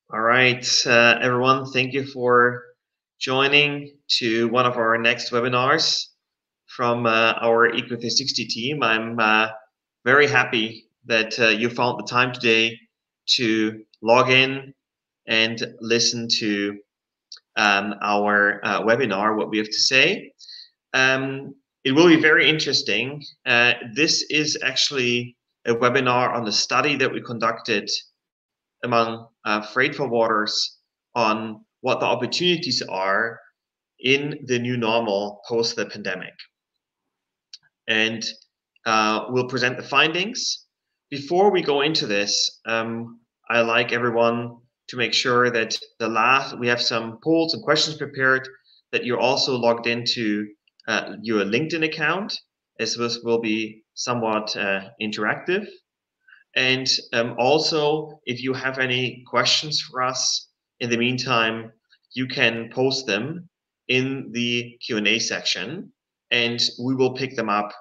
All right, everyone, thank you for joining to one of our next webinars from our ECU360 team. I'm very happy that you found the time today to log in and listen to our webinar, what we have to say. It will be very interesting. This is actually a webinar on the study that we conducted among freight forwarders on what the opportunities are in the new normal post the pandemic. And we'll present the findings. Before we go into this, I like everyone to make sure that we have some polls and questions prepared, that you're also logged into your LinkedIn account, as this will be somewhat interactive. And also, if you have any questions for us in the meantime, you can post them in the Q&A section, and we will pick them up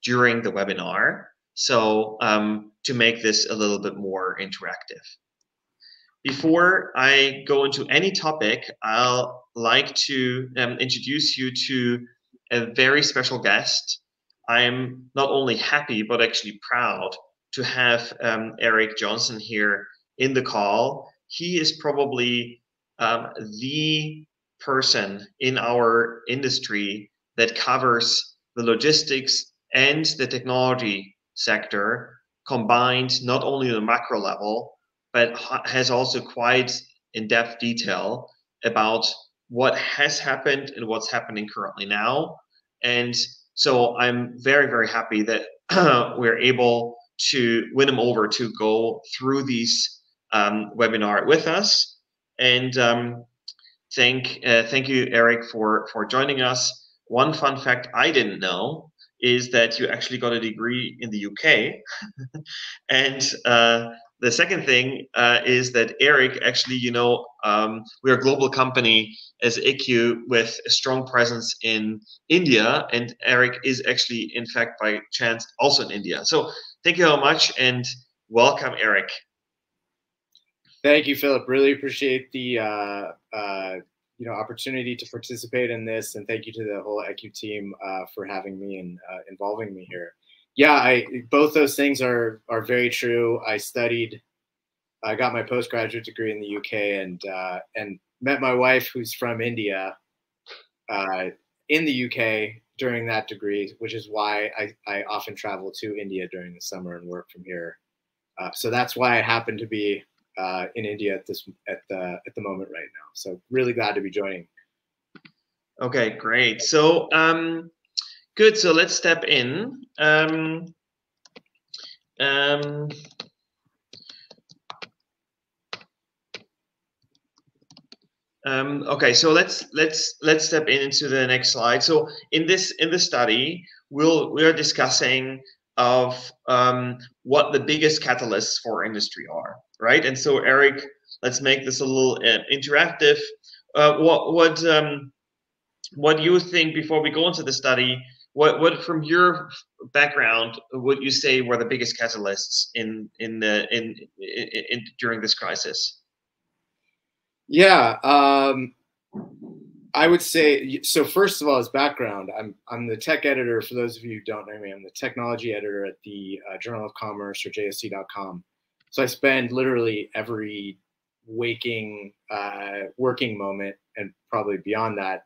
during the webinar. So to make this a little bit more interactive. Before I go into any topic, I'll like to introduce you to a very special guest. I'm not only happy, but actually proud to have Eric Johnson here in the call. He is probably the person in our industry that covers the logistics and the technology sector combined, not only on a macro level, but has also quite in-depth detail about what has happened and what's happening currently now. And so I'm very, very happy that we're able to win him over to go through these webinar with us. And thank you, Eric, for joining us. One fun fact I didn't know is that you actually got a degree in the UK. And the second thing is that Eric, actually, we're a global company as ECU with a strong presence in India, and Eric is actually, in fact, by chance, also in India. So thank you very much, and welcome, Eric. Thank you, Philip. Really appreciate the opportunity to participate in this, and thank you to the whole ECU team for having me and involving me here. Yeah, both those things are very true. I got my postgraduate degree in the UK and met my wife, who's from India, in the UK during that degree, which is why I often travel to India during the summer and work from here. So that's why I happen to be in India at the moment right now. So really glad to be joining. Okay, great. So good. So let's step in. Okay, so let's step into the next slide. So in this study, we are discussing of what the biggest catalysts for industry are, right? And so Eric, let's make this a little interactive. What do you think before we go into the study? What from your background would you say were the biggest catalysts in during this crisis? Yeah, I would say, so first of all, as background, I'm the tech editor. For those of you who don't know me, I'm the technology editor at the Journal of Commerce, or JSC.com. So I spend literally every working moment, and probably beyond that,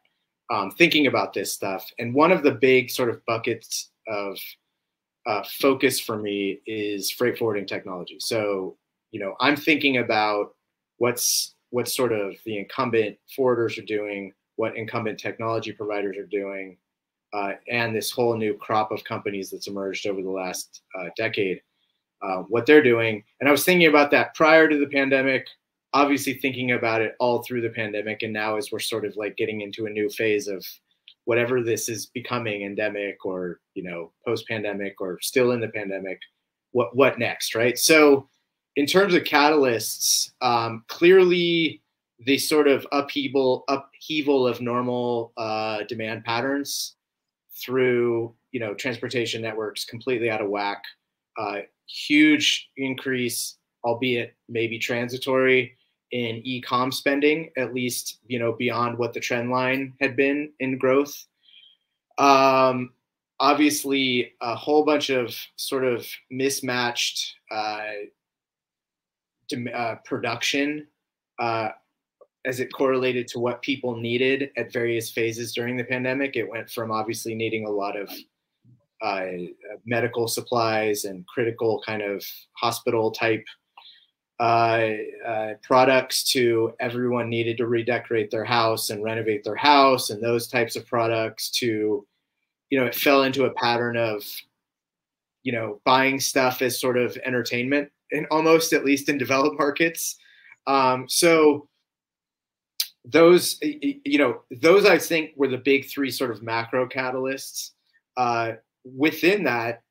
thinking about this stuff. And one of the big sort of buckets of focus for me is freight forwarding technology. So, I'm thinking about what's sort of the incumbent forwarders are doing, what incumbent technology providers are doing, and this whole new crop of companies that's emerged over the last decade, what they're doing. And I was thinking about that prior to the pandemic, obviously thinking about it all through the pandemic, and now as we're sort of like getting into a new phase of whatever this is becoming, endemic or post-pandemic or still in the pandemic, what next, right? So in terms of catalysts, clearly the sort of upheaval of normal demand patterns through transportation networks completely out of whack, huge increase, albeit maybe transitory, in e-com spending, at least, you know, beyond what the trend line had been in growth. Obviously, a whole bunch of sort of mismatched production as it correlated to what people needed at various phases during the pandemic. It went from obviously needing a lot of medical supplies and critical kind of hospital type products to everyone needed to redecorate their house and renovate their house and those types of products to, you know, it fell into a pattern of, you know, buying stuff as sort of entertainment, and almost, at least in developed markets. So those, you know, those I think were the big three sort of macro catalysts. Within that,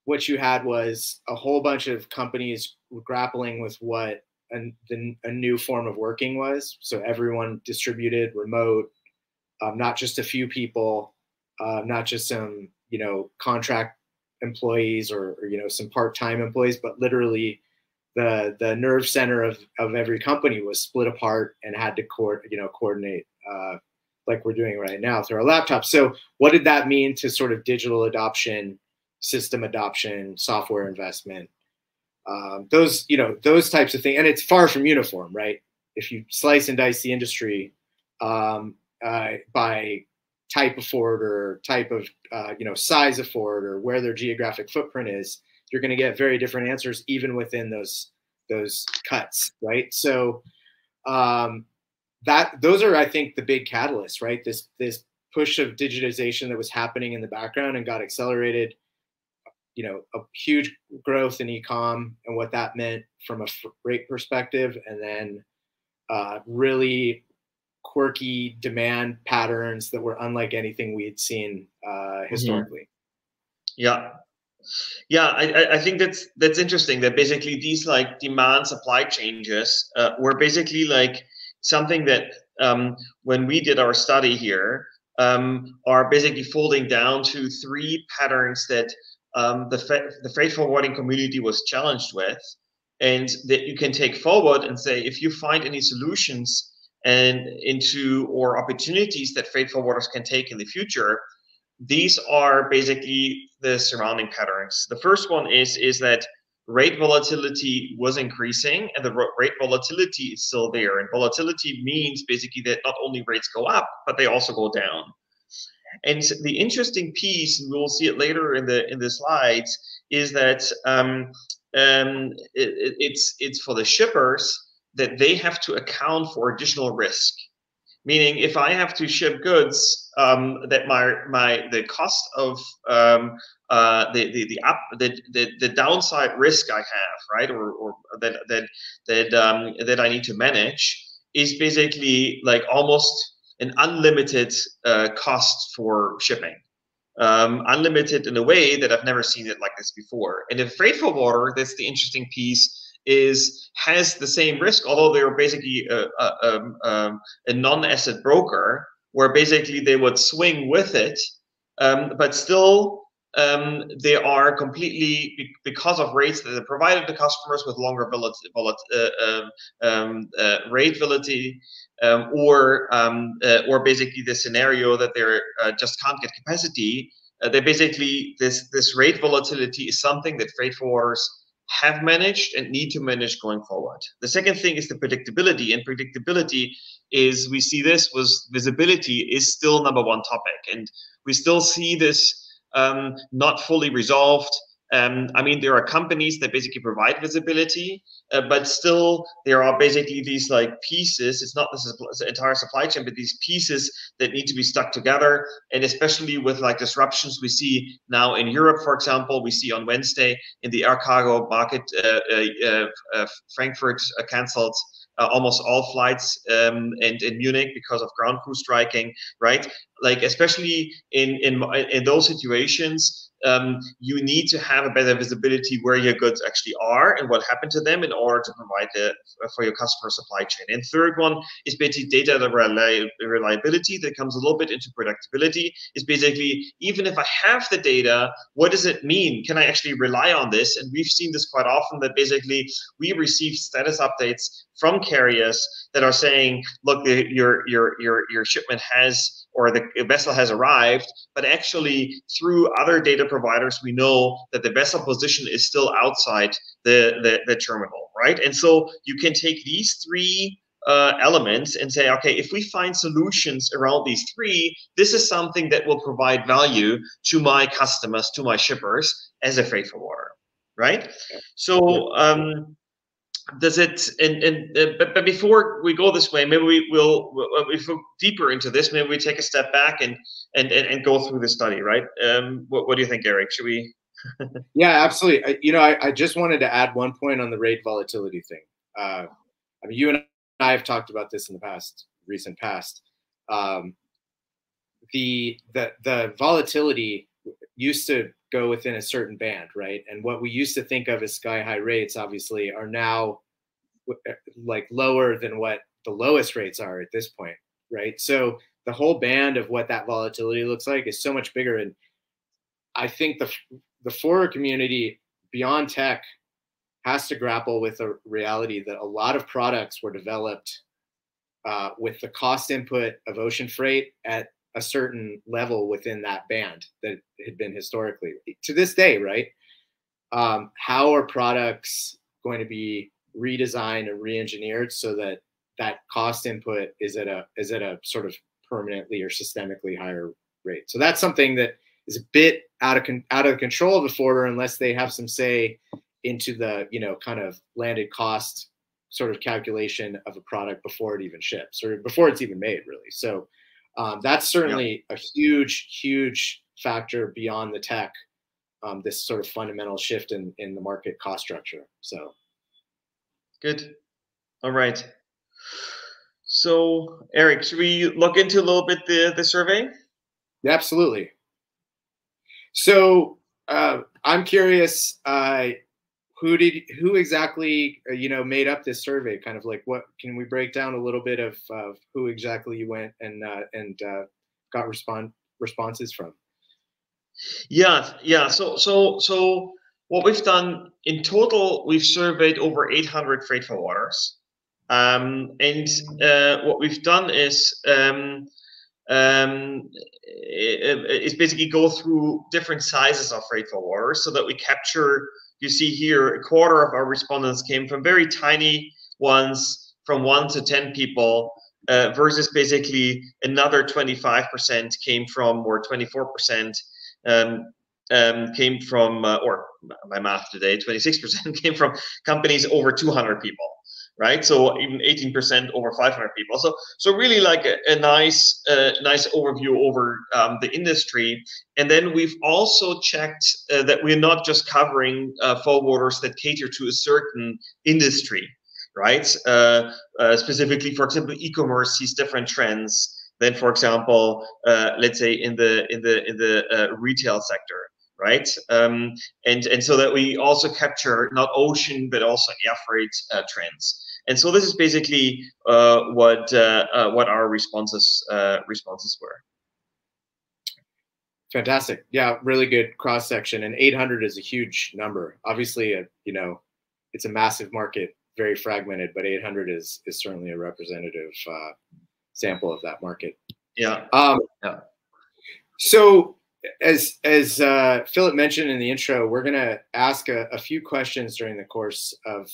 what you had was a whole bunch of companies grappling with what a new form of working was. So everyone distributed, remote, not just a few people, not just some, you know, contract employees or you know, some part-time employees, but literally the nerve center of every company was split apart and had to coordinate like we're doing right now through our laptops. So what did that mean to sort of digital adoption, system adoption, software investment? Those, you know, those types of things. And it's far from uniform, right? If you slice and dice the industry by type of forwarder, type of, you know, size of forwarder, where their geographic footprint is, you're going to get very different answers even within those cuts, right? So those are, I think, the big catalysts, right? This push of digitization that was happening in the background and got accelerated, you know, a huge growth in e-com and what that meant from a rate perspective, and then really quirky demand patterns that were unlike anything we had seen historically. Yeah. Yeah, I think that's interesting, that basically these like demand supply changes were basically like something that when we did our study here are basically folding down to three patterns that the freight forwarding community was challenged with, and that you can take forward and say, if you find any solutions and into or opportunities that freight forwarders can take in the future, these are basically the surrounding patterns. The first one is that rate volatility was increasing, and the rate volatility is still there. And volatility means basically that not only rates go up, but they also go down. And the interesting piece, and we'll see it later in the slides, is that it's for the shippers that they have to account for additional risk. Meaning, if I have to ship goods, that the cost of the downside risk I have, right, or that I need to manage, is basically like almost an unlimited cost for shipping. Unlimited in a way that I've never seen it like this before. And the freight forwarder, that's the interesting piece, has the same risk, although they're basically a non-asset broker, where basically they would swing with it, but still they are completely, because of rates that are provided to customers with longer rate volatility, or basically the scenario that they're just can't get capacity. They basically, this rate volatility is something that freight forwarders have managed and need to manage going forward. The second thing is the predictability, and predictability is, we see this was visibility is still number one topic, and we still see this not fully resolved. I mean, there are companies that basically provide visibility, but still there are basically these like pieces. It's not the entire supply chain, but these pieces that need to be stuck together. And especially with like disruptions we see now in Europe, for example, we see on Wednesday in the air cargo market, Frankfurt canceled almost all flights, and in Munich because of ground crew striking, right? Like, especially in those situations, you need to have a better visibility where your goods actually are and what happened to them in order to provide for your customer supply chain. And third one is basically data reliability that comes a little bit into predictability. Is basically, even if I have the data, what does it mean? Can I actually rely on this? And we've seen this quite often, that basically we receive status updates from carriers that are saying, look, your shipment has, or the vessel has arrived, but actually through other data providers, we know that the vessel position is still outside the terminal, right? And so you can take these three elements and say, okay, if we find solutions around these three, this is something that will provide value to my customers, to my shippers as a freight forwarder, right? So does it, but before we go this way, maybe we will go deeper into this. Maybe we take a step back and go through the study, right? What do you think, Eric? Should we? Yeah, absolutely. I just wanted to add one point on the rate volatility thing. I mean, you and I have talked about this in the recent past. The volatility used to go within a certain band, right? And what we used to think of as sky high rates, obviously, are now like lower than what the lowest rates are at this point, right? So the whole band of what that volatility looks like is so much bigger. And I think the forward community beyond tech has to grapple with the reality that a lot of products were developed with the cost input of ocean freight at a certain level within that band that had been historically to this day, right? How are products going to be redesigned and re-engineered so that that cost input is at a sort of permanently or systemically higher rate? So that's something that is a bit out of the control of the forwarder unless they have some say into the kind of landed cost sort of calculation of a product before it even ships or before it's even made, really. So that's certainly a huge factor beyond the tech, this sort of fundamental shift in the market cost structure. So good. All right. So Eric, should we look into a little bit the survey? Yeah, absolutely. So I'm curious, who exactly made up this survey? Kind of like, what can we break down a little bit of who exactly you went and got responses from? Yeah. So what we've done in total, we've surveyed over 800 freight forwarders, and what we've done is basically go through different sizes of freight forwarders so that we capture. You see here, a quarter of our respondents came from very tiny ones, from 1 to 10 people, versus basically another 25% came from, or 24% came from, or my math today, 26% came from companies over 200 people, right? So even 18% over 500 people. So really like a nice overview over the industry. And then we've also checked that we're not just covering forwarders that cater to a certain industry, right? Specifically, for example, e-commerce sees different trends than, for example, let's say in the retail sector, right? And so that we also capture not ocean but also air freight trends. And so this is basically what our responses were. Fantastic. Yeah, really good cross section. And 800 is a huge number. Obviously, it's a massive market, very fragmented, but 800 is certainly a representative sample of that market. Yeah. So as Philip mentioned in the intro, we're going to ask a few questions during the course of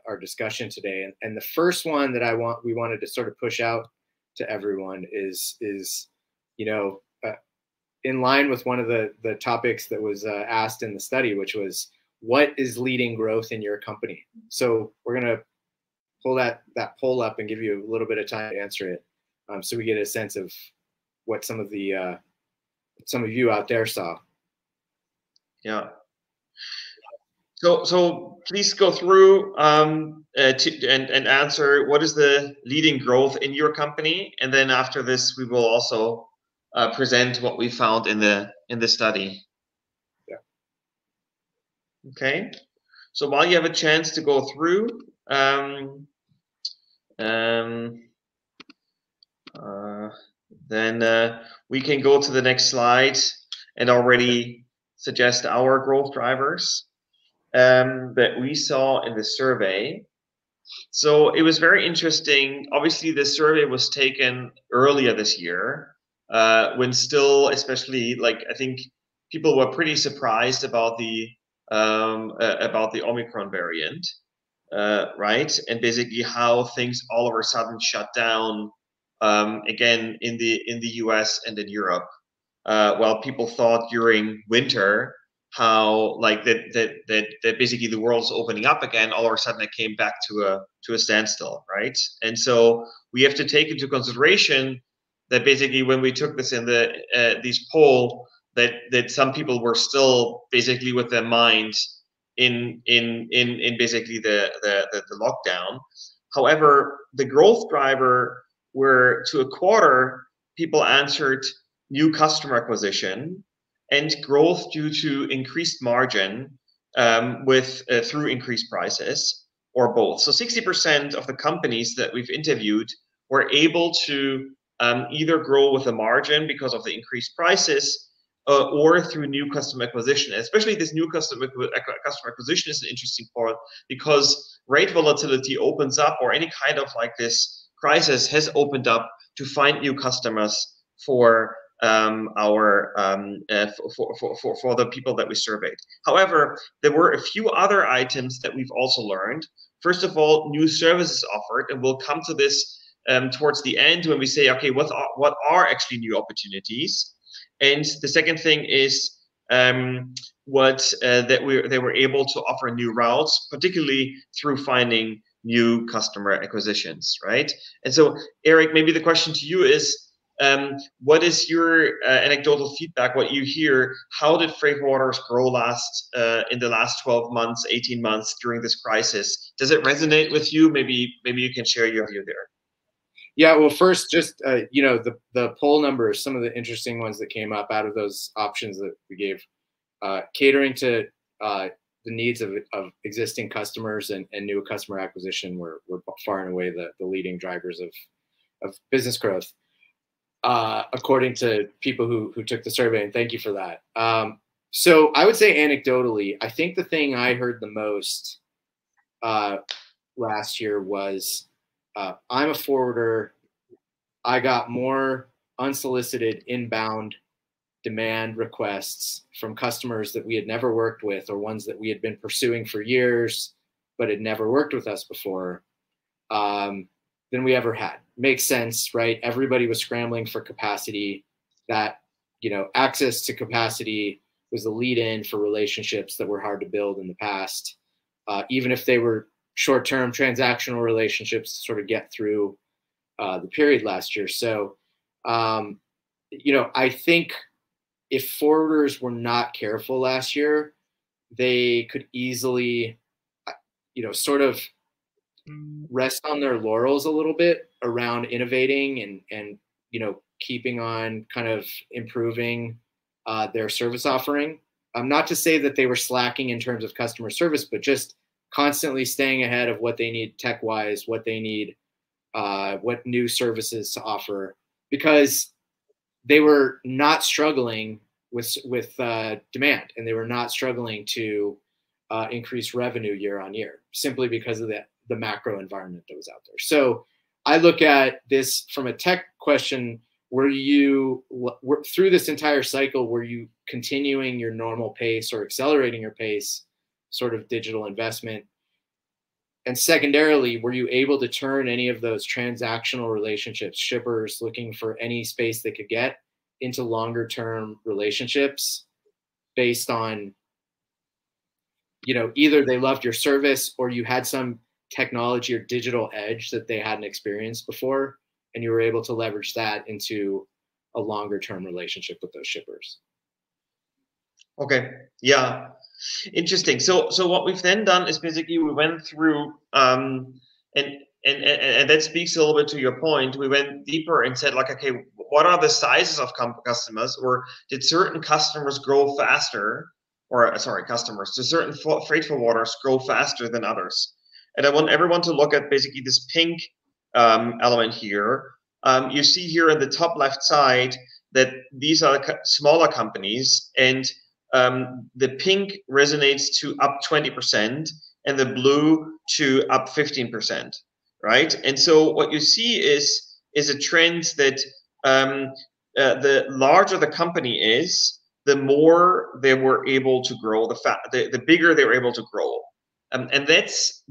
our discussion today. And the first one that we wanted to sort of push out to everyone is in line with one of the topics that was asked in the study, which was, what is leading growth in your company? So we're going to pull that poll up and give you a little bit of time to answer it, so we get a sense of what some of you out there saw. Yeah. So please go through and answer what is the leading growth in your company, and then after this we will also present what we found in the study. Yeah. Okay. So while you have a chance to go through, then we can go to the next slide and already suggest our growth drivers that we saw in the survey. So it was very interesting. Obviously, this survey was taken earlier this year, when still, especially like I think people were pretty surprised about the Omicron variant, right? And basically how things all of a sudden shut down again in the US and in Europe, while people thought during winter how like that basically the world's opening up again, all of a sudden it came back to a standstill, right? And so we have to take into consideration that basically when we took this in these poll, that some people were still basically with their mind in basically the lockdown. However, the growth driver were to a quarter people answered new customer acquisition and growth due to increased margin, with through increased prices, or both. So 60% of the companies that we've interviewed were able to either grow with a margin because of the increased prices, or through new customer acquisition. Especially this new customer acquisition is an interesting part because rate volatility opens up, or any kind of like this crisis has opened up to find new customers for for the people that we surveyed. However, there were a few other items that we've also learned. First of all, new services offered, and we'll come to this towards the end when we say, okay, what are actually new opportunities? And the second thing is that they were able to offer new routes, particularly through finding new customer acquisitions, right? And so, Eric, maybe the question to you is, what is your anecdotal feedback? What you hear? How did freight forwarders grow in the last 12 months, 18 months during this crisis? Does it resonate with you? Maybe you can share your view there. Yeah, well, first, just the poll numbers, some of the interesting ones that came up out of those options that we gave, catering to the needs of existing customers and new customer acquisition were far and away the leading drivers of business growth, according to people who took the survey, and thank you for that. So I would say anecdotally, I think the thing I heard the most last year was, I'm a forwarder. I got more unsolicited inbound demand requests from customers that we had never worked with, or ones that we had been pursuing for years but had never worked with us before, than we ever had. Makes sense, right? Everybody was scrambling for capacity. That, access to capacity was the lead-in for relationships that were hard to build in the past, even if they were short-term transactional relationships to sort of get through the period last year. So, I think if forwarders were not careful last year, they could easily, sort of rest on their laurels a little bit around innovating and keeping on kind of improving their service offering. Not to say that they were slacking in terms of customer service, but just constantly staying ahead of what they need tech-wise, what they need, what new services to offer, because they were not struggling with demand, and they were not struggling to increase revenue year on year, simply because of the macro environment that was out there. So I look at this from a tech question. Through this entire cycle, were you continuing your normal pace or accelerating your pace, sort of digital investment? And secondarily, were you able to turn any of those transactional relationships, shippers looking for any space they could get, into longer term relationships based on, either they loved your service or you had some technology or digital edge that they hadn't experienced before, and you were able to leverage that into a longer term relationship with those shippers? Okay. Yeah. Interesting. So what we've then done is basically we went through and that speaks a little bit to your point. We went deeper and said, like, okay, what are the sizes of customers, or did certain customers grow faster, or customers, do certain freight forwarders grow faster than others? And I want everyone to look at basically this pink element here. You see here in the top left side that these are smaller companies, and the pink resonates to up 20%, and the blue to up 15%, right? And so what you see is a trend that the larger the company is, the more they were able to grow, the bigger they were able to grow. And that's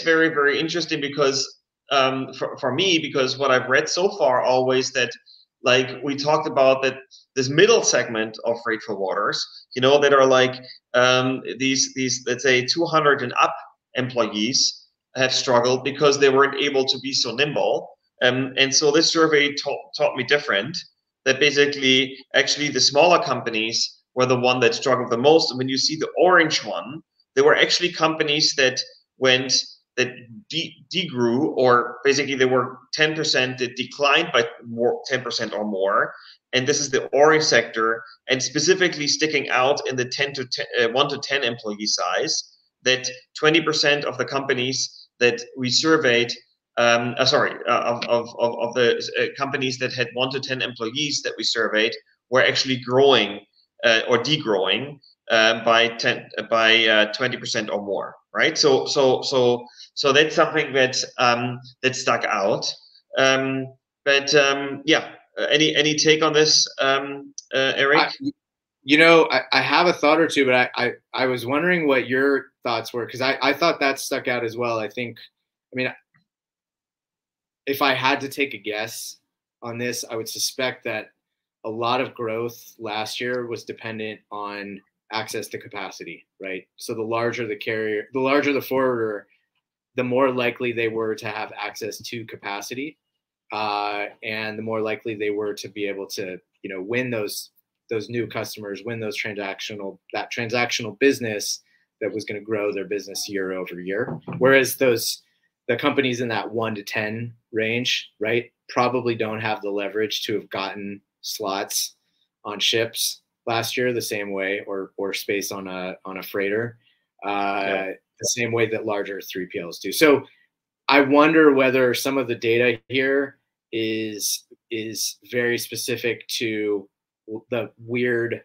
very, very interesting because for me, because what I've read so far always that, like we talked about, that this middle segment of freight forwarders, that are like these let's say 200 and up employees have struggled because they weren't able to be so nimble. And so this survey taught me different, that basically actually the smaller companies were the one that struggled the most. And when you see the orange one, there were actually companies that degrew, or basically they were 10% that declined by 10% or more. And this is the orange sector, and specifically sticking out in the 1 to 10 employee size, that 20% of the companies that we surveyed, of the companies that had 1 to 10 employees that we surveyed, were actually growing or degrowing by 20% or more, right? So that's something that that stuck out. Yeah, any take on this, Eric? I have a thought or two, but I was wondering what your thoughts were, because I thought that stuck out as well. I mean, if I had to take a guess on this, I would suspect that a lot of growth last year was dependent on access to capacity, right? So the larger the carrier, the larger the forwarder, the more likely they were to have access to capacity, and the more likely they were to be able to, win those new customers, win that transactional business that was going to grow their business year over year. Whereas the companies in that 1 to 10 range, right, probably don't have the leverage to have gotten slots on ships last year the same way, or space on a freighter, the same way that larger 3PLs do. So I wonder whether some of the data here is very specific to the weird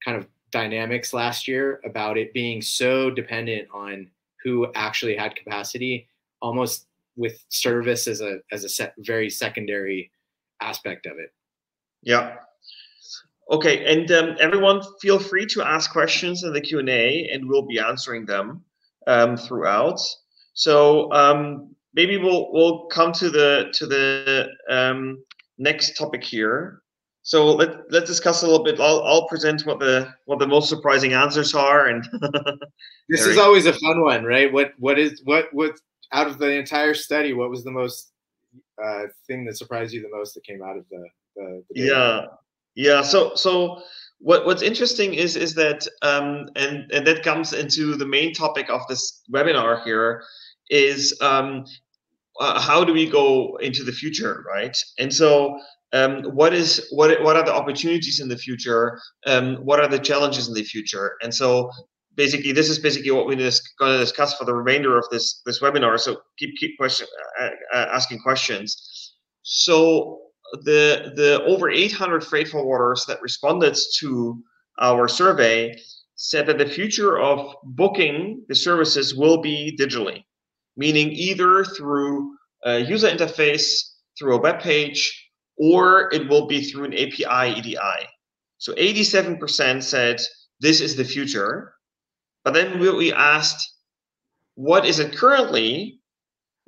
kind of dynamics last year about it being so dependent on who actually had capacity, almost with service as a very secondary aspect of it. Yeah. Okay, and everyone feel free to ask questions in the Q&A, and we'll be answering them throughout. So maybe we'll come to the next topic here. So let's discuss a little bit. I'll present what the most surprising answers are, and this is always a fun one, right? What out of the entire study, what was the most thing that surprised you the most that came out of the data? Yeah. So what's interesting is that and that comes into the main topic of this webinar here, is how do we go into the future, right? And so what are the opportunities in the future? What are the challenges in the future? And so basically, this is basically what we're going to discuss for the remainder of this webinar. So keep asking questions. So the over 800 freight forwarders that responded to our survey said that the future of booking the services will be digitally, meaning either through a user interface, through a web page, or it will be through an API EDI. So 87% said this is the future. But then we asked, what is it currently?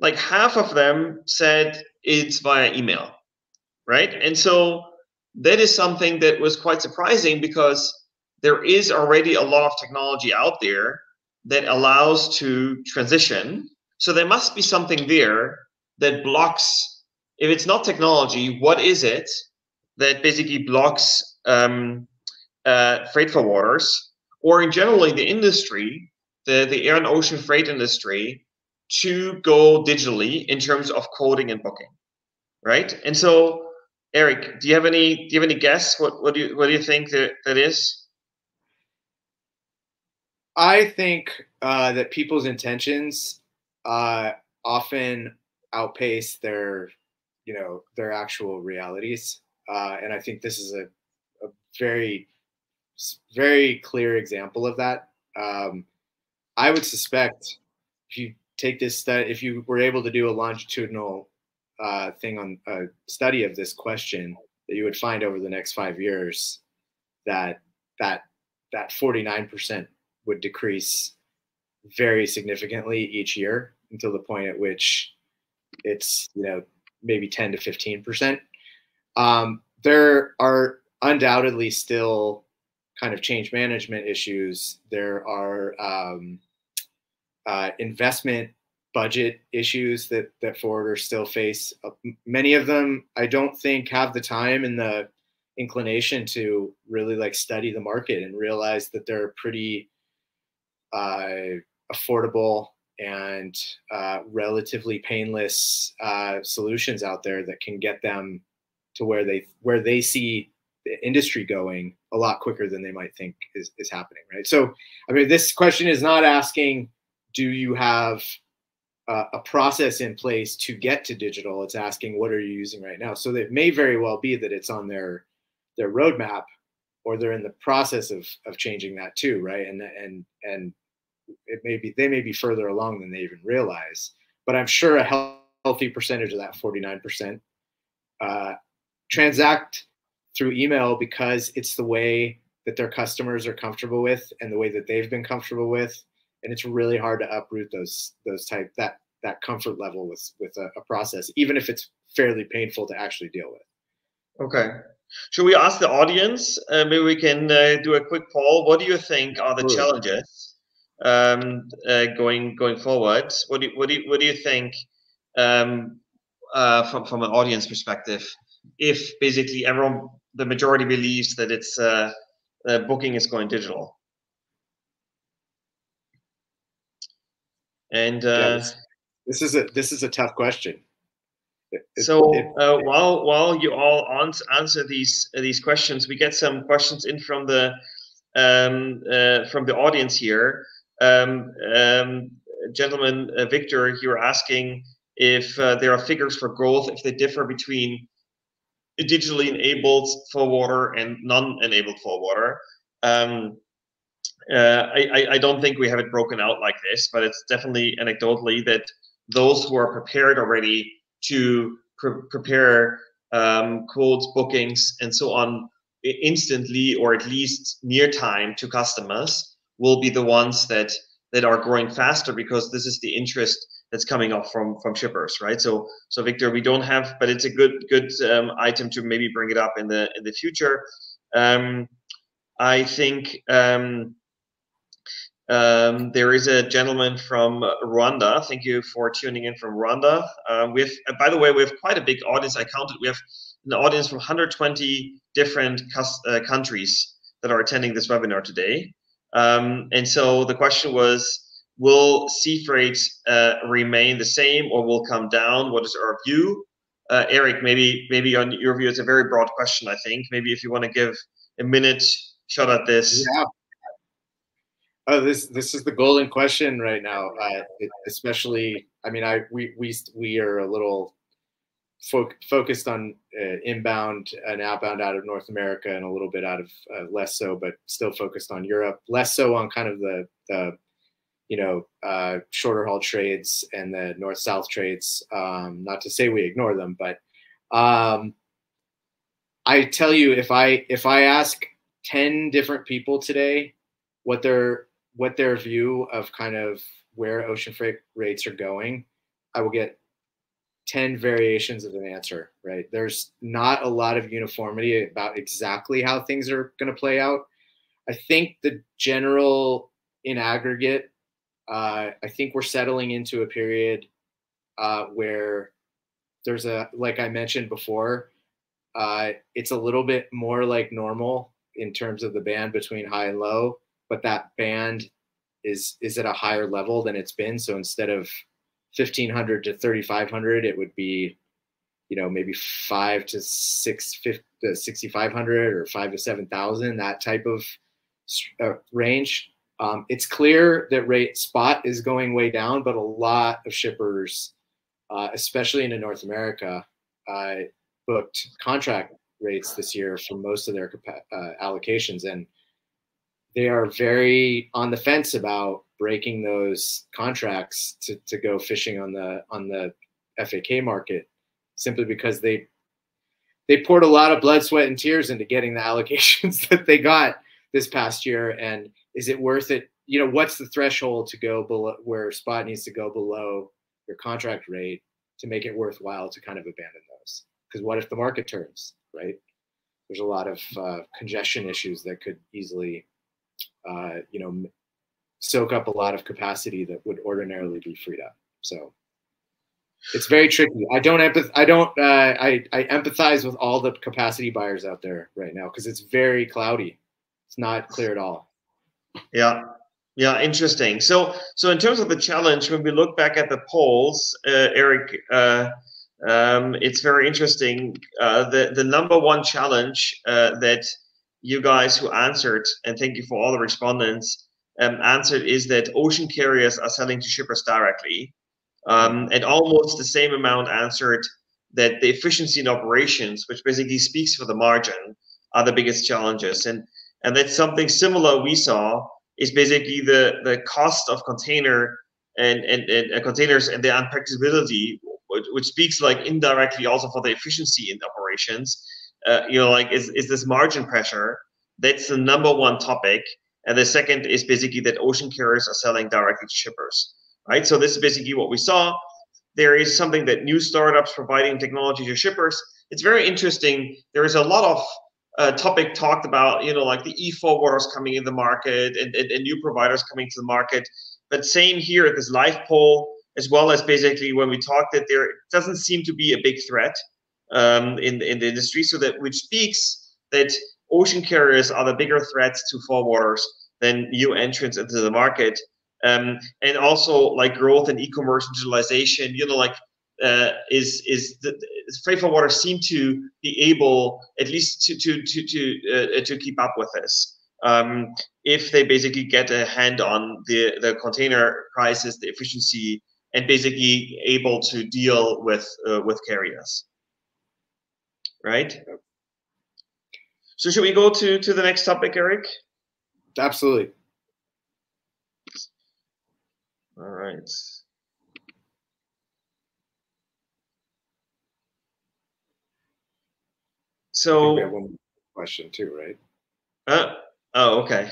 Like half of them said it's via email, right? And so that is something that was quite surprising, because there is already a lot of technology out there that allows to transition. So there must be something there that blocks. If it's not technology, what is it that basically blocks freight forwarders, or in generally the industry, the air and ocean freight industry, to go digitally in terms of coding and booking, right? And so, Eric, do you have any guess? What do you think that is? I think that people's intentions often outpace their actual realities, and I think this is a very, very clear example of that. I would suspect if you take this study, if you were able to do a longitudinal thing on a study of this question, that you would find over the next 5 years that 49% would decrease very significantly each year until the point at which it's, you know, maybe 10 to 15%. There are undoubtedly still kind of change management issues. There are investment budget issues that forwarders still face. Many of them, I don't think, have the time and the inclination to really like study the market and realize that there are pretty affordable and relatively painless solutions out there that can get them to where they see the industry going a lot quicker than they might think is happening, right? So, I mean, this question is not asking, do you have a process in place to get to digital? It's asking, what are you using right now? So it may very well be that it's on their roadmap, or they're in the process of changing that too, right? And it may be, they may be further along than they even realize. But I'm sure a healthy percentage of that 49% transact through email because it's the way that their customers are comfortable with and the way that they've been comfortable with. And it's really hard to uproot that comfort level with a process, even if it's fairly painful to actually deal with. Okay. Should we ask the audience? Maybe we can do a quick poll. What do you think are the challenges going forward? What do you think from an audience perspective? If basically the majority believes that it's booking is going digital, and this is a tough question. While you all answer these questions, we get some questions in from the audience here. Gentleman Victor, you're asking if there are figures for growth, if they differ between a digitally enabled forwarder and non-enabled forwarder. I don't think we have it broken out like this, but it's definitely anecdotally that those who are prepared already to prepare quotes, bookings, and so on instantly, or at least near time to customers, will be the ones that are growing faster, because this is the interest that's coming up from shippers, right? So Victor, we don't have, but it's a good item to maybe bring it up in the future. I think there is a gentleman from Rwanda. Thank you for tuning in from Rwanda. By the way, we have quite a big audience. I counted. We have an audience from 120 different countries that are attending this webinar today. And so the question was, will sea freight remain the same or will come down? What is our view? Eric, maybe on your view, it's a very broad question, I think. Maybe if you want to give a minute shot at this. Yeah. Oh, this is the golden question right now. Especially, I mean, we are a little focused on inbound and outbound out of North America, and a little bit out of less so, but still focused on Europe. Less so on kind of the shorter haul trades and the north-south trades. Not to say we ignore them, but I tell you, if I ask 10 different people today what their view of kind of where ocean freight rates are going, I will get 10 variations of an answer, right? There's not a lot of uniformity about exactly how things are going to play out. I think the general, in aggregate, I think we're settling into a period where there's like I mentioned before, it's a little bit more like normal in terms of the band between high and low, but that band is at a higher level than it's been. So instead of 1,500 to 3,500, it would be, maybe 5 to 6,500 or 5 to 7,000, that type of range. It's clear that rate spot is going way down, but a lot of shippers, especially into North America, booked contract rates this year for most of their allocations, and they are very on the fence about breaking those contracts to go fishing on the FAK market, simply because they poured a lot of blood, sweat, and tears into getting the allocations that they got this past year. And is it worth it? You know, what's the threshold to go below where spot needs to go below your contract rate to make it worthwhile to kind of abandon those? Because what if the market turns, right? There's a lot of congestion issues that could easily, you know, soak up a lot of capacity that would ordinarily be freed up. So it's very tricky. I empathize with all the capacity buyers out there right now because it's very cloudy. It's not clear at all. Yeah. Yeah, interesting. So in terms of the challenge, when we look back at the polls, Eric, it's very interesting. The number one challenge that you guys who answered, and thank you for all the respondents, answered, is that ocean carriers are selling to shippers directly. And almost the same amount answered that the efficiency in operations, which basically speaks for the margin, are the biggest challenges. And that's something similar we saw, is basically the cost of container and containers and their unpracticability, which speaks like indirectly also for the efficiency in operations. You know, like is this margin pressure? That's the number one topic. And the second is basically that ocean carriers are selling directly to shippers, right? So this is basically what we saw. There is something that new startups providing technology to shippers. It's very interesting. There is a lot of topic talked about, you know, like the e-forwarders coming in the market and new providers coming to the market. But same here at this live poll, as well as basically when we talked, that there doesn't seem to be a big threat in the industry. So that, which speaks that ocean carriers are the bigger threats to forwarders than new entrants into the market. And also like growth in e-commerce and digitalization, you know, like freight forwarders seem to be able at least to keep up with this, if they basically get a hand on the container prices, the efficiency, and basically able to deal with carriers, right? So should we go to the next topic, Eric? Absolutely. All right. So we have one question too, right? Oh, okay.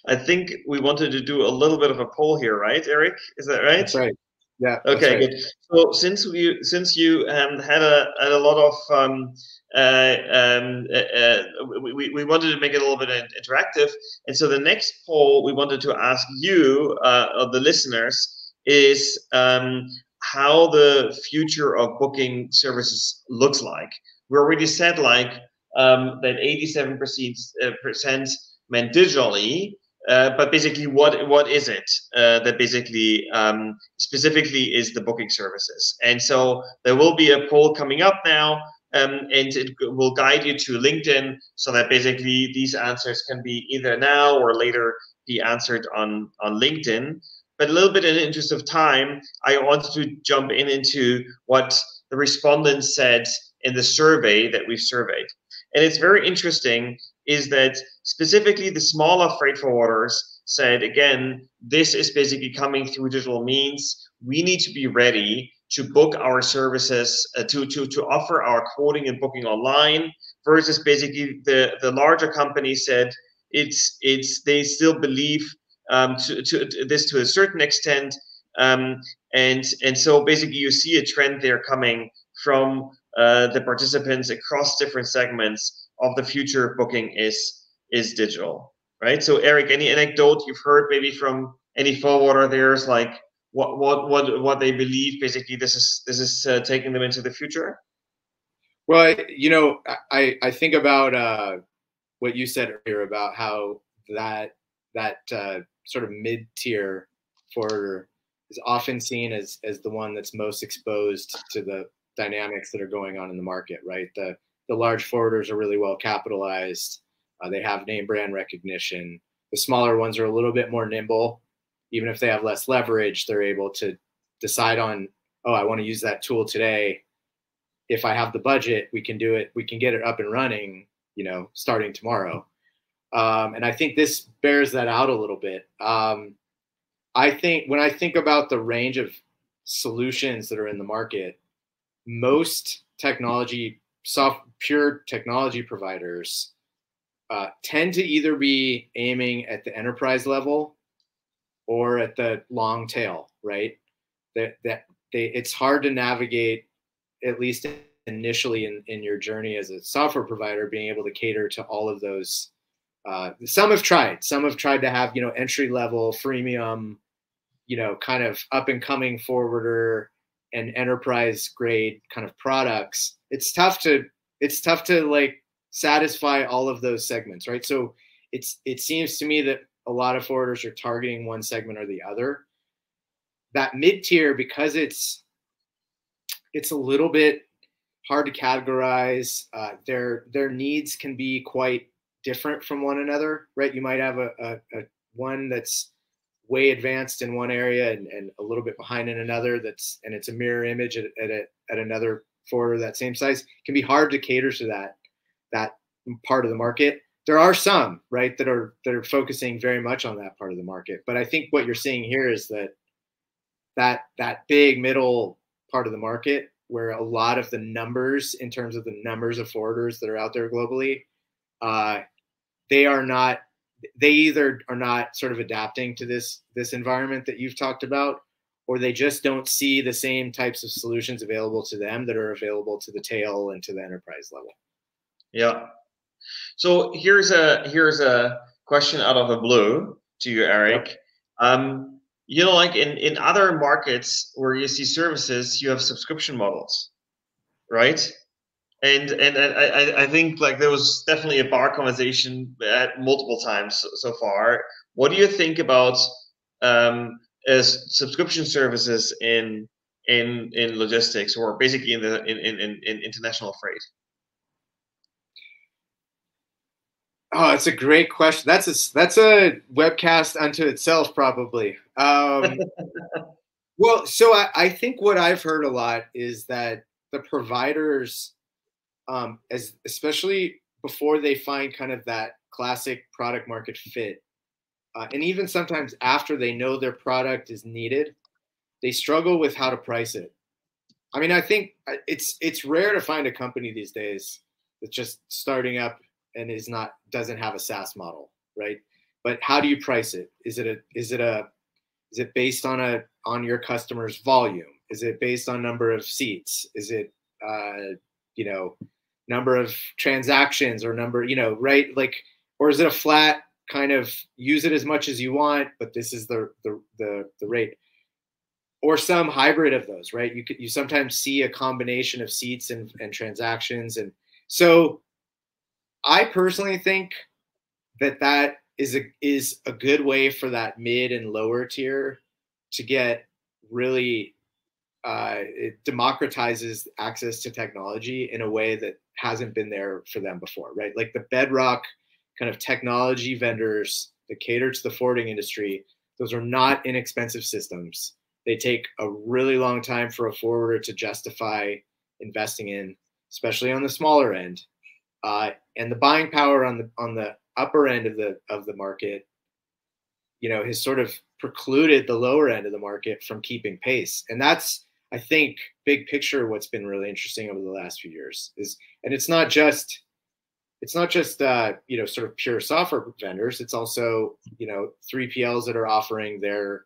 I think we wanted to do a little bit of a poll here, right, Eric? Is that right? That's right. Yeah. Okay, right. Good. So since you had a lot of we wanted to make it a little bit interactive, and so the next poll we wanted to ask you, the listeners, is how the future of booking services looks like. We already said like that 87% meant digitally. But basically, what is it that basically specifically is the booking services? And so there will be a poll coming up now, and it will guide you to LinkedIn, so that basically these answers can be either now or later be answered on LinkedIn. But a little bit in the interest of time, I wanted to jump into what the respondents said in the survey that we've surveyed. And it's very interesting is that specifically the smaller freight forwarders said, again, this is basically coming through digital means. We need to be ready to book our services, to offer our quoting and booking online, versus basically the larger companies said they still believe to this to a certain extent. And so basically you see a trend there coming from the participants across different segments of the future of booking is digital, right? So Eric, any anecdote you've heard maybe from any forwarder there's like what they believe basically this is taking them into the future? Well, you know, I think about what you said earlier about how that sort of mid-tier forwarder is often seen as the one that's most exposed to the dynamics that are going on in the market, right? The large forwarders are really well capitalized. They have name brand recognition. The smaller ones are a little bit more nimble. Even if they have less leverage, they're able to decide on, oh, I want to use that tool today. If I have the budget, we can do it. We can get it up and running, you know, starting tomorrow. And I think this bears that out a little bit. I think when I think about the range of solutions that are in the market, most pure technology providers tend to either be aiming at the enterprise level or at the long tail, right? It's hard to navigate, at least initially in your journey as a software provider, being able to cater to all of those. Some have tried to have, entry level, freemium, kind of up and coming forwarder and enterprise grade kind of products. It's tough to like satisfy all of those segments, right? So it seems to me that a lot of forwarders are targeting one segment or the other. That mid tier, because it's a little bit hard to categorize. Their needs can be quite different from one another, right? You might have a one that's way advanced in one area and a little bit behind in another, and it's a mirror image at another forwarder that same size. It can be hard to cater to that part of the market. There are some, right, that are focusing very much on that part of the market. But I think what you're seeing here is that big middle part of the market, where a lot of the numbers, in terms of the numbers of forwarders that are out there globally, they either are not sort of adapting to this environment that you've talked about, or they just don't see the same types of solutions available to them that are available to the tail and to the enterprise level. Yeah. So here's a question out of the blue to you, Eric. Yep. Like in other markets where you see services, you have subscription models, right? And I think like there was definitely a bar conversation at multiple times so far. What do you think about as subscription services in logistics, or basically in international freight? Oh, it's a great question. That's a webcast unto itself, probably. Well, so I think what I've heard a lot is that the providers, especially before they find kind of that classic product market fit, and even sometimes after they know their product is needed, they struggle with how to price it. I mean, I think it's rare to find a company these days that's just starting up and doesn't have a SaaS model, right? But how do you price it? Is it based on your customer's volume? Is it based on number of seats? Is it number of transactions or number, right? Like, or is it a flat kind of use it as much as you want, but this is the rate? Or some hybrid of those, right? You sometimes see a combination of seats and transactions. And so I personally think that is a good way for that mid and lower tier to get really, it democratizes access to technology in a way that hasn't been there for them before, right? Like the bedrock kind of technology vendors that cater to the forwarding industry, those are not inexpensive systems. They take a really long time for a forwarder to justify investing in, especially on the smaller end. And the buying power on the upper end of the market, has sort of precluded the lower end of the market from keeping pace. And that's, I think, big picture, what's been really interesting over the last few years and it's not just sort of pure software vendors. It's also, 3PLs that are offering their,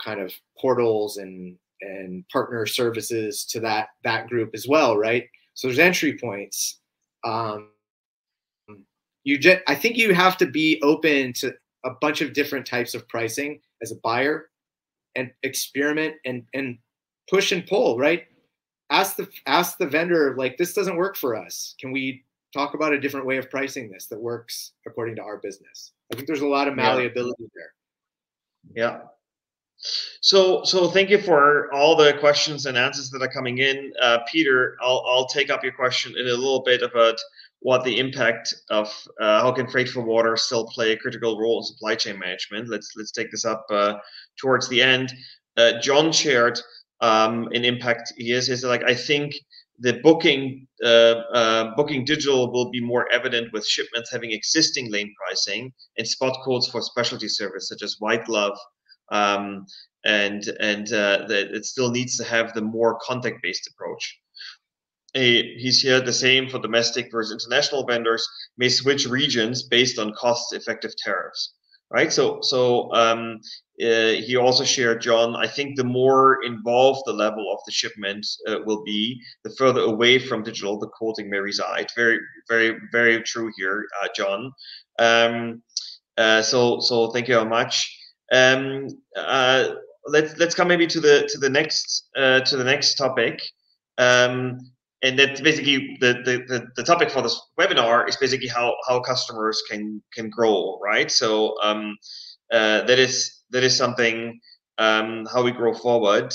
kind of portals and partner services to that group as well, right? So there's entry points. I think you have to be open to a bunch of different types of pricing as a buyer, and experiment and push and pull, right? Ask the vendor, like, this doesn't work for us. Can we talk about a different way of pricing this that works according to our business? I think there's a lot of malleability there. Yeah. So thank you for all the questions and answers that are coming in. Peter, I'll take up your question in a little bit about what the impact of how can freight forwarders still play a critical role in supply chain management. Let's take this up towards the end. John shared an impact. He says, like, I think the booking digital will be more evident with shipments having existing lane pricing and spot codes for specialty service such as white glove that it still needs to have the more contact-based approach. He's here the same for domestic versus international vendors may switch regions based on cost-effective tariffs, right? So he also shared, John, I think the more involved the level of the shipment will be, the further away from digital the quoting may reside. Very, very, very true here, John. So thank you very much. Let's come maybe to the next topic. And that's basically the topic for this webinar is basically how customers can grow, right? So that is something, how we grow forward.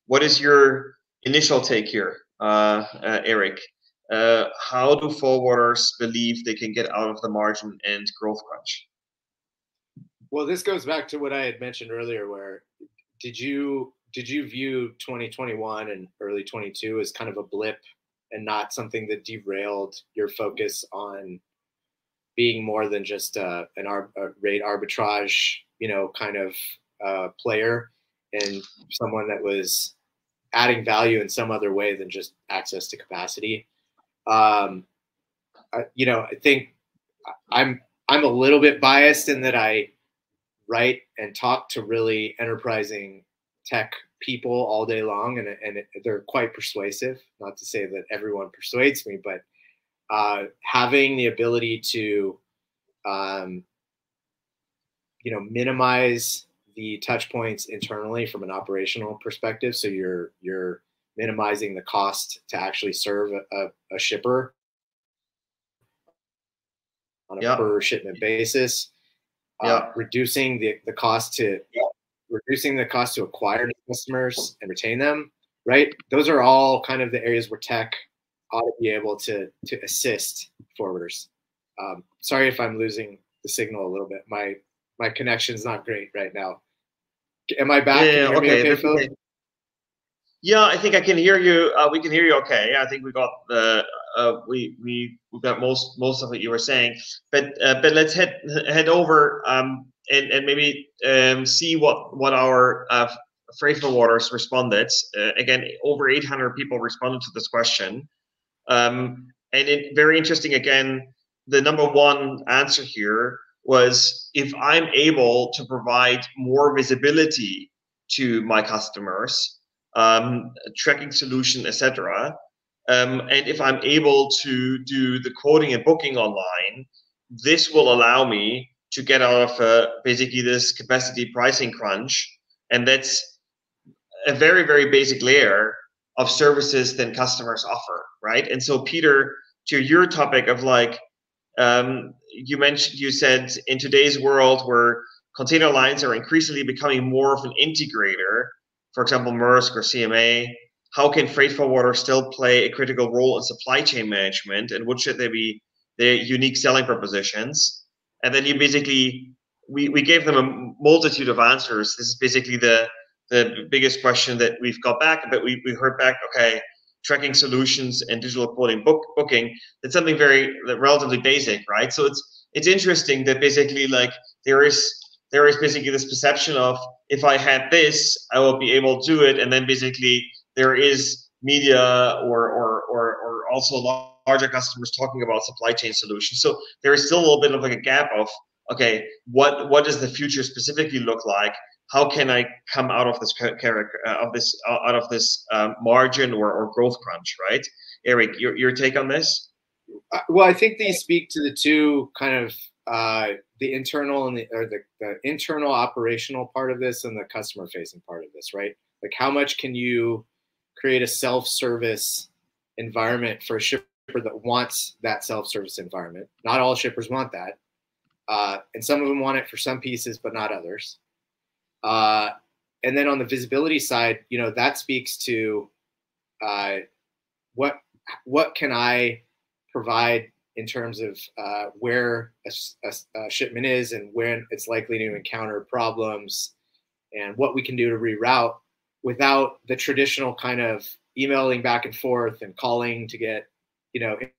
What is your initial take here, Eric? How do forwarders believe they can get out of the margin and growth crunch? Well, this goes back to what I had mentioned earlier, where did you view 2021 and early 22 as kind of a blip and not something that derailed your focus on being more than just a rate arbitrage, kind of player, and someone that was adding value in some other way than just access to capacity? I think I'm a little bit biased in that I write and talk to really enterprising tech people all day long, and they're quite persuasive. Not to say that everyone persuades me, but having the ability to, minimize the touch points internally from an operational perspective, so you're minimizing the cost to actually serve a shipper on a per shipment basis, reducing the cost to acquire new customers and retain them, right? Those are all kind of the areas where tech ought to be able to assist forwarders. Sorry if I'm losing the signal a little bit. My connection's not great right now. Am I back? Yeah, can you hear me okay, Philip? Okay. Yeah, I think I can hear you. We can hear you okay. I think we got we got most of what you were saying. But let's head over and maybe see what our freight forwarders responded. Again, over 800 people responded to this question, and very interesting. Again, the number one answer here was, if I'm able to provide more visibility to my customers, tracking solution, etc., and if I'm able to do the quoting and booking online, this will allow me to get out of basically this capacity pricing crunch. And that's a very, very basic layer of services that customers offer, right? And so, Peter, to your topic of like, you said in today's world where container lines are increasingly becoming more of an integrator, for example, Maersk or CMA, how can freight forwarders still play a critical role in supply chain management, and what should they be their unique selling propositions? And then you basically, we gave them a multitude of answers. This is basically the biggest question that we've got back, but we heard back, okay, tracking solutions and digital quoting booking, that's something very relatively basic, right? So it's interesting that basically like there is basically this perception of, if I had this, I will be able to do it, and then basically there is media or also larger customers talking about supply chain solutions. So there is still a little bit of like a gap of, okay, what does the future specifically look like? How can I come out of this margin or growth crunch, right? Eric, your take on this? Well, I think these speak to the two kind of the internal and the internal operational part of this and the customer facing part of this, right? Like, how much can you create a self-service environment for a shipper that wants that self-service environment? Not all shippers want that, and some of them want it for some pieces, but not others. And then on the visibility side, that speaks to what can I provide in terms of where a shipment is and when it's likely to encounter problems, and what we can do to reroute without the traditional kind of emailing back and forth and calling to get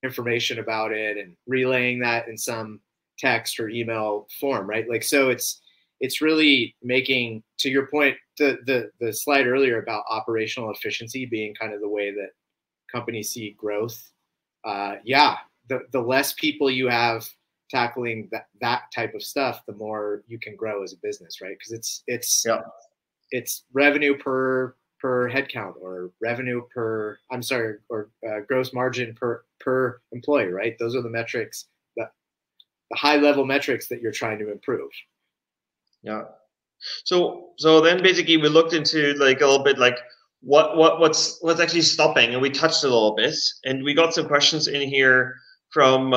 information about it and relaying that in some text or email form, right? Like, so it's it's really making, to your point, the slide earlier about operational efficiency being kind of the way that companies see growth. Yeah, the less people you have tackling that type of stuff, the more you can grow as a business, right? Because it's revenue per headcount, or revenue per, or gross margin per employee, right? Those are the metrics, the high level metrics that you're trying to improve. Yeah. So then basically we looked into like a little bit like what's actually stopping, and we touched a little bit, and we got some questions in here from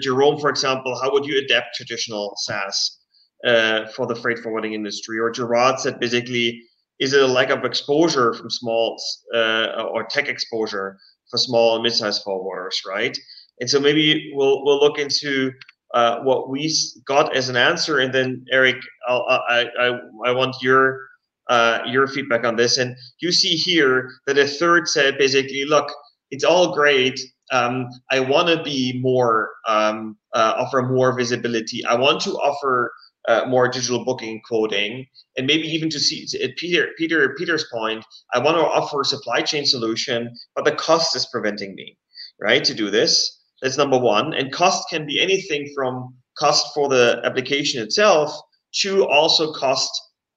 Jerome, for example. How would you adapt traditional SaaS for the freight forwarding industry? Or Gerard said basically, is it a lack of exposure from small or tech exposure for small and mid-sized forwarders, right? And so maybe we'll look into what we got as an answer, and then Eric, I want your feedback on this. And you see here that a third said basically, look, it's all great. I want to be more offer more visibility. I want to offer more digital booking coding, and maybe even to see at Peter's point, I want to offer a supply chain solution, but the cost is preventing me, right, to do this. That's number one. And cost can be anything from cost for the application itself to also cost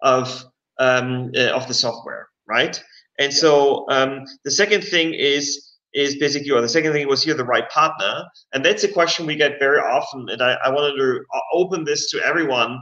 of the software, right? And so the second thing is basically, or the second thing was here, the right partner. And that's a question we get very often. And I wanted to open this to everyone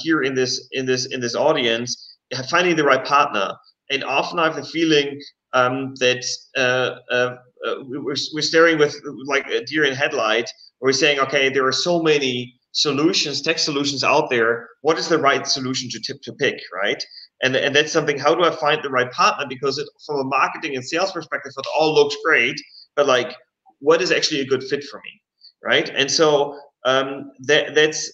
here in this audience, finding the right partner. And often I have the feeling that we're staring with like a deer in headlight. We're saying, okay, there are so many solutions, tech solutions out there. What is the right solution to pick, right? And that's something. How do I find the right partner? Because from a marketing and sales perspective, it all looks great, but like, what is actually a good fit for me, right? And so this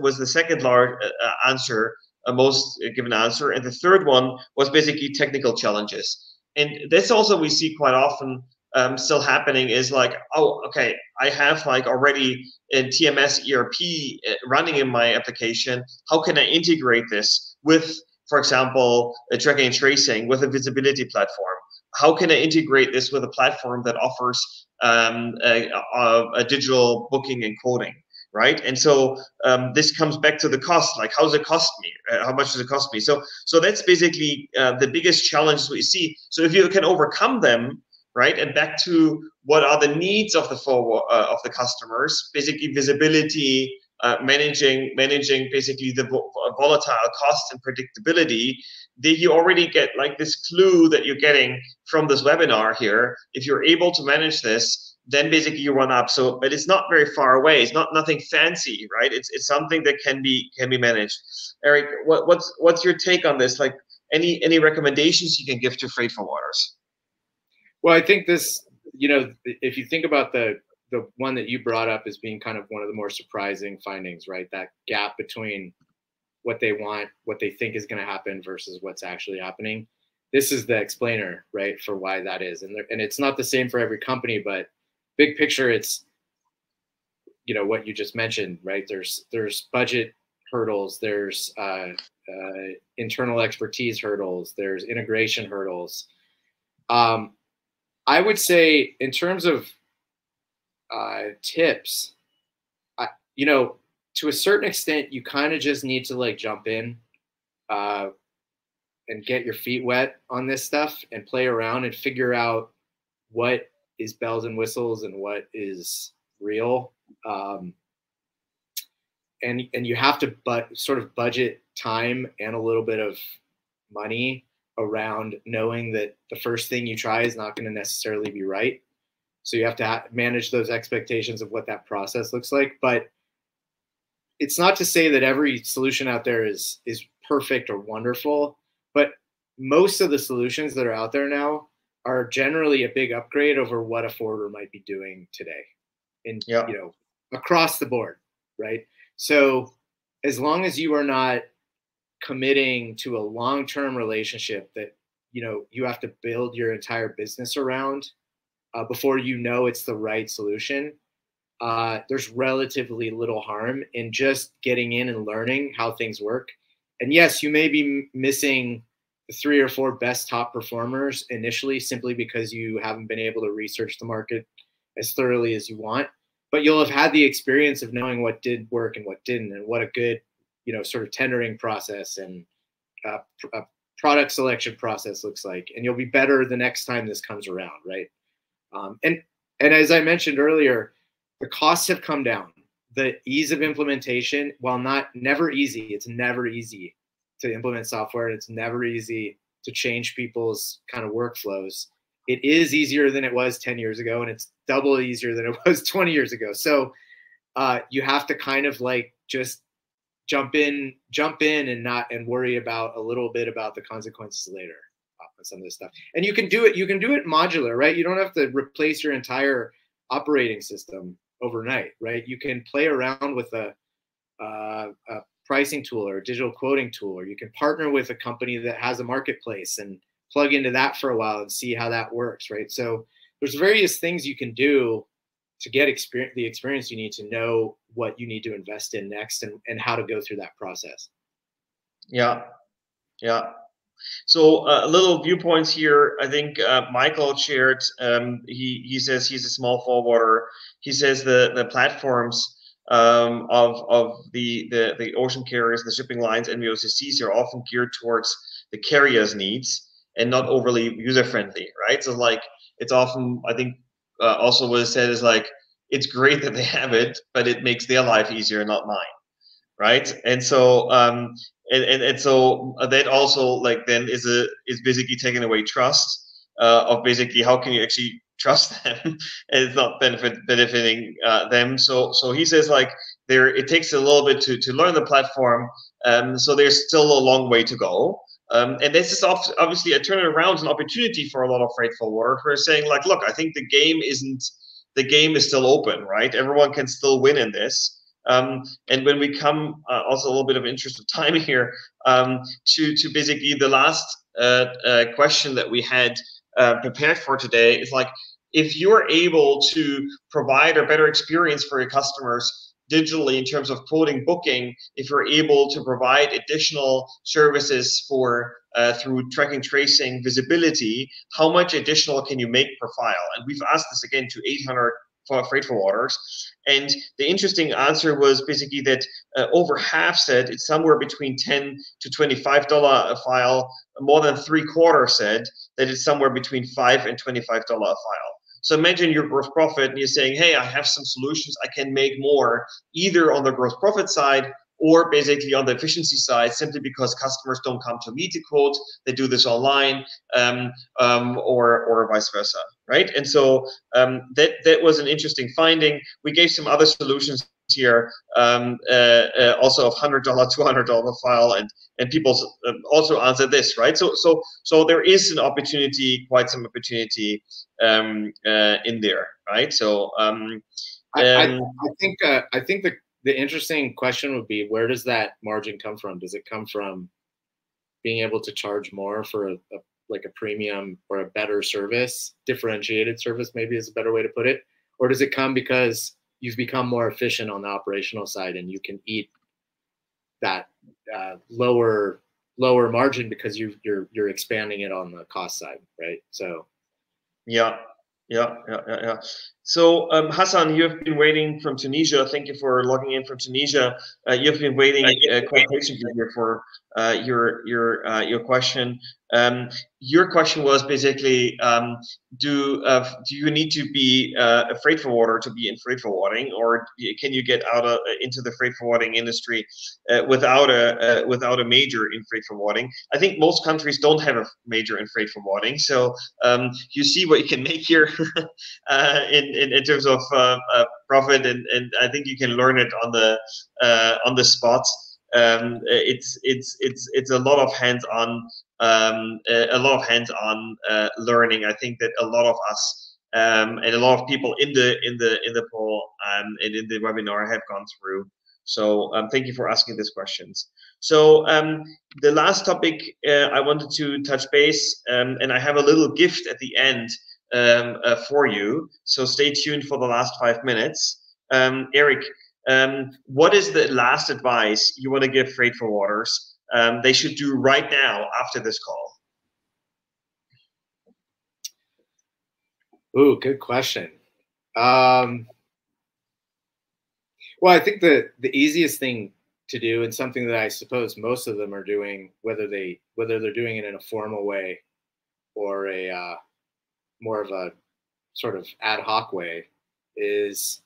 was the second large answer, most given answer, and the third one was basically technical challenges. And this also we see quite often still happening, is like, oh, okay, I have like already a TMS ERP running in my application. How can I integrate this with, for example, a tracking and tracing, with a visibility platform? How can I integrate this with a platform that offers a digital booking and coding, right? And so this comes back to the cost. Like, how does it cost me? How much does it cost me? So that's basically the biggest challenges we see. So if you can overcome them, right, and back to what are the needs of the customers, basically visibility, managing basically the volatile cost and predictability, then you already get like this clue that you're getting from this webinar here. If you're able to manage this, then basically you run up. So, but it's not very far away. It's not nothing fancy, right? It's something that can be managed. Eric, what's your take on this? Like, any recommendations you can give to freight forwarders? Well, I think this, if you think about the one that you brought up as being kind of one of the more surprising findings, right? That gap between what they want, what they think is going to happen versus what's actually happening. This is the explainer, right, for why that is. And it's not the same for every company, but big picture, it's, what you just mentioned, right? There's budget hurdles, there's internal expertise hurdles, there's integration hurdles. I would say in terms of tips, to a certain extent, you kind of just need to like jump in and get your feet wet on this stuff and play around and figure out what is bells and whistles and what is real. And you have to sort of budget time and a little bit of money around knowing that the first thing you try is not going to necessarily be right. So you have to manage those expectations of what that process looks like. But it's not to say that every solution out there is perfect or wonderful, but most of the solutions that are out there now are generally a big upgrade over what a forwarder might be doing today, across the board, right? So as long as you are not committing to a long-term relationship that you have to build your entire business around before it's the right solution, there's relatively little harm in just getting in and learning how things work. And yes, you may be missing the 3 or 4 best top performers initially simply because you haven't been able to research the market as thoroughly as you want, but you'll have had the experience of knowing what did work and what didn't, and what a good, sort of tendering process and a product selection process looks like. And you'll be better the next time this comes around, right? And as I mentioned earlier, the costs have come down. The ease of implementation, while never easy, it's never easy to implement software. It's never easy to change people's kind of workflows. It is easier than it was 10 years ago, and it's double easier than it was 20 years ago. So you have to kind of like just jump in and worry about a little bit about the consequences later on some of this stuff. And you can do it modular, right? You don't have to replace your entire operating system overnight, right? You can play around with a pricing tool or a digital quoting tool, or you can partner with a company that has a marketplace and plug into that for a while and see how that works, right? So there's various things you can do to get the experience you need to know what you need to invest in next and how to go through that process. Yeah. So little viewpoints here. I think Michael shared. He says he's a small forwarder. He says the platforms of the ocean carriers, the shipping lines, and VOCCs are often geared towards the carrier's needs and not overly user friendly, right? So like it's often, I think also what is said is like it's great that they have it, but it makes their life easier, not mine, right? And so and so that also like then is basically taking away trust of basically how can you actually trust them and it's not benefiting them. So he says like it takes a little bit to learn the platform. So there's still a long way to go. And this is obviously a turnaround, an opportunity for a lot of freight forwarders who are saying like, look, I think the game is still open, right? Everyone can still win in this. And when we come, also a little bit of interest of time here, to basically the last question that we had prepared for today is like, if you're able to provide a better experience for your customers digitally in terms of quoting, booking, if you're able to provide additional services for through tracking, tracing, visibility, how much additional can you make per file? And we've asked this again to 800 freight forwarders, and the interesting answer was basically that over half said it's somewhere between $10 to $25 a file. More than 3/4 said that it's somewhere between $5 and $25 a file. So imagine your gross profit and you're saying, hey, I have some solutions, I can make more either on the gross profit side or basically on the efficiency side, simply because customers don't come to me to quote, they do this online, or vice versa, right? And so that was an interesting finding. We gave some other solutions here, also of $100, $200 file, and people also answered this, right? So there is an opportunity, quite some opportunity in there, right? So I think the interesting question would be, where does that margin come from? Does it come from being able to charge more for a premium or a better service, differentiated service, maybe is a better way to put it? Or does it come because you've become more efficient on the operational side and you can eat that lower margin because you're expanding it on the cost side, right? So yeah. So Hassan, you have been waiting from Tunisia. Thank you for logging in from Tunisia. You've been waiting quite patiently here for your question. Your question was basically, do you need to be a freight forwarder to be in freight forwarding, or can you get into the freight forwarding industry without a major in freight forwarding? I think most countries don't have a major in freight forwarding, so you see what you can make here in terms of profit, and I think you can learn it on the spot. It's a lot of hands-on. Learning. I think that a lot of us and a lot of people in the poll and in the webinar have gone through. So thank you for asking these questions. So the last topic I wanted to touch base, and I have a little gift at the end for you. So stay tuned for the last 5 minutes. Eric, what is the last advice you want to give freight forwarders they should do right now after this call? Ooh, good question. Well, I think the easiest thing to do, and something that I suppose most of them are doing, whether they're doing it in a formal way or a more of a sort of ad hoc way, is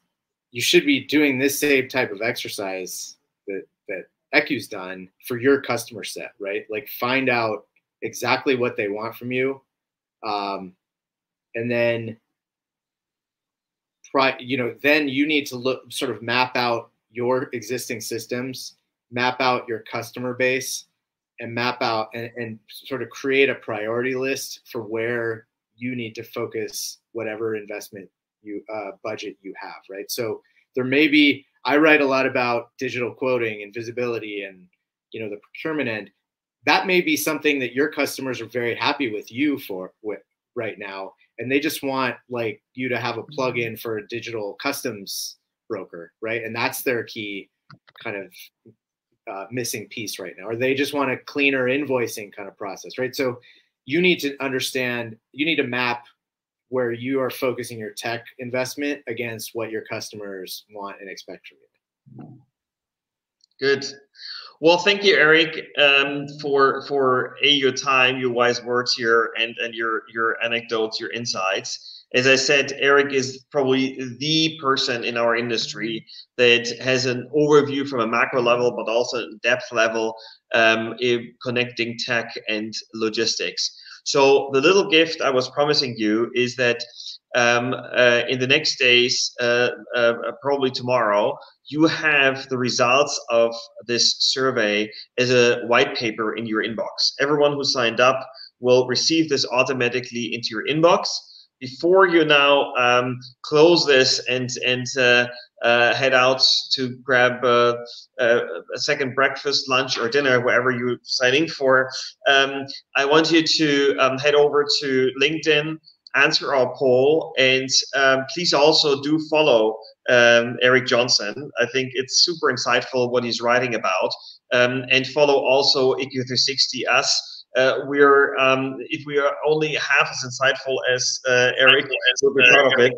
you should be doing this same type of exercise that ECU's done for your customer set, right? Like, find out exactly what they want from you, and then then you need to sort of map out your existing systems, map out your customer base, and map out and sort of create a priority list for where you need to focus whatever investment budget you have, right? So there may be, I write a lot about digital quoting and visibility and, the procurement end. That may be something that your customers are very happy with you with right now, and they just want like you to have a plugin for a digital customs broker, right? And that's their key kind of missing piece right now. Or they just want a cleaner invoicing kind of process, right? So you need to understand, you need to map where you are focusing your tech investment against what your customers want and expect from you. Good. Well, thank you, Eric, for your time, your wise words here, and your anecdotes, your insights. As I said, Eric is probably the person in our industry that has an overview from a macro level, but also depth level, in connecting tech and logistics. So the little gift I was promising you is that in the next days, probably tomorrow, you have the results of this survey as a white paper in your inbox. Everyone who signed up will receive this automatically into your inbox. Before you now close this and head out to grab a second breakfast, lunch, or dinner, wherever you're signing for, I want you to head over to LinkedIn, answer our poll, and please also do follow Eric Johnson. I think it's super insightful what he's writing about, and follow also ECU360 us. We're if we are only half as insightful as Eric, we'll be proud of it.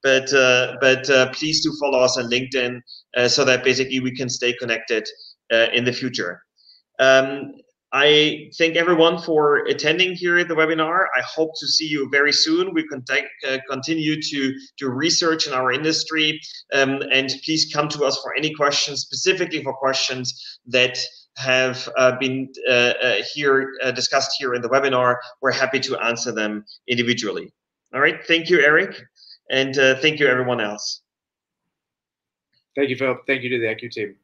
But please do follow us on LinkedIn so that basically we can stay connected in the future. I thank everyone for attending here at the webinar. I hope to see you very soon. We continue to do research in our industry, and please come to us for any questions, specifically for questions that have been discussed here in the webinar. We're happy to answer them individually. All right, thank you, Eric, and thank you everyone else. Thank you, Phil. Thank you to the ECU team.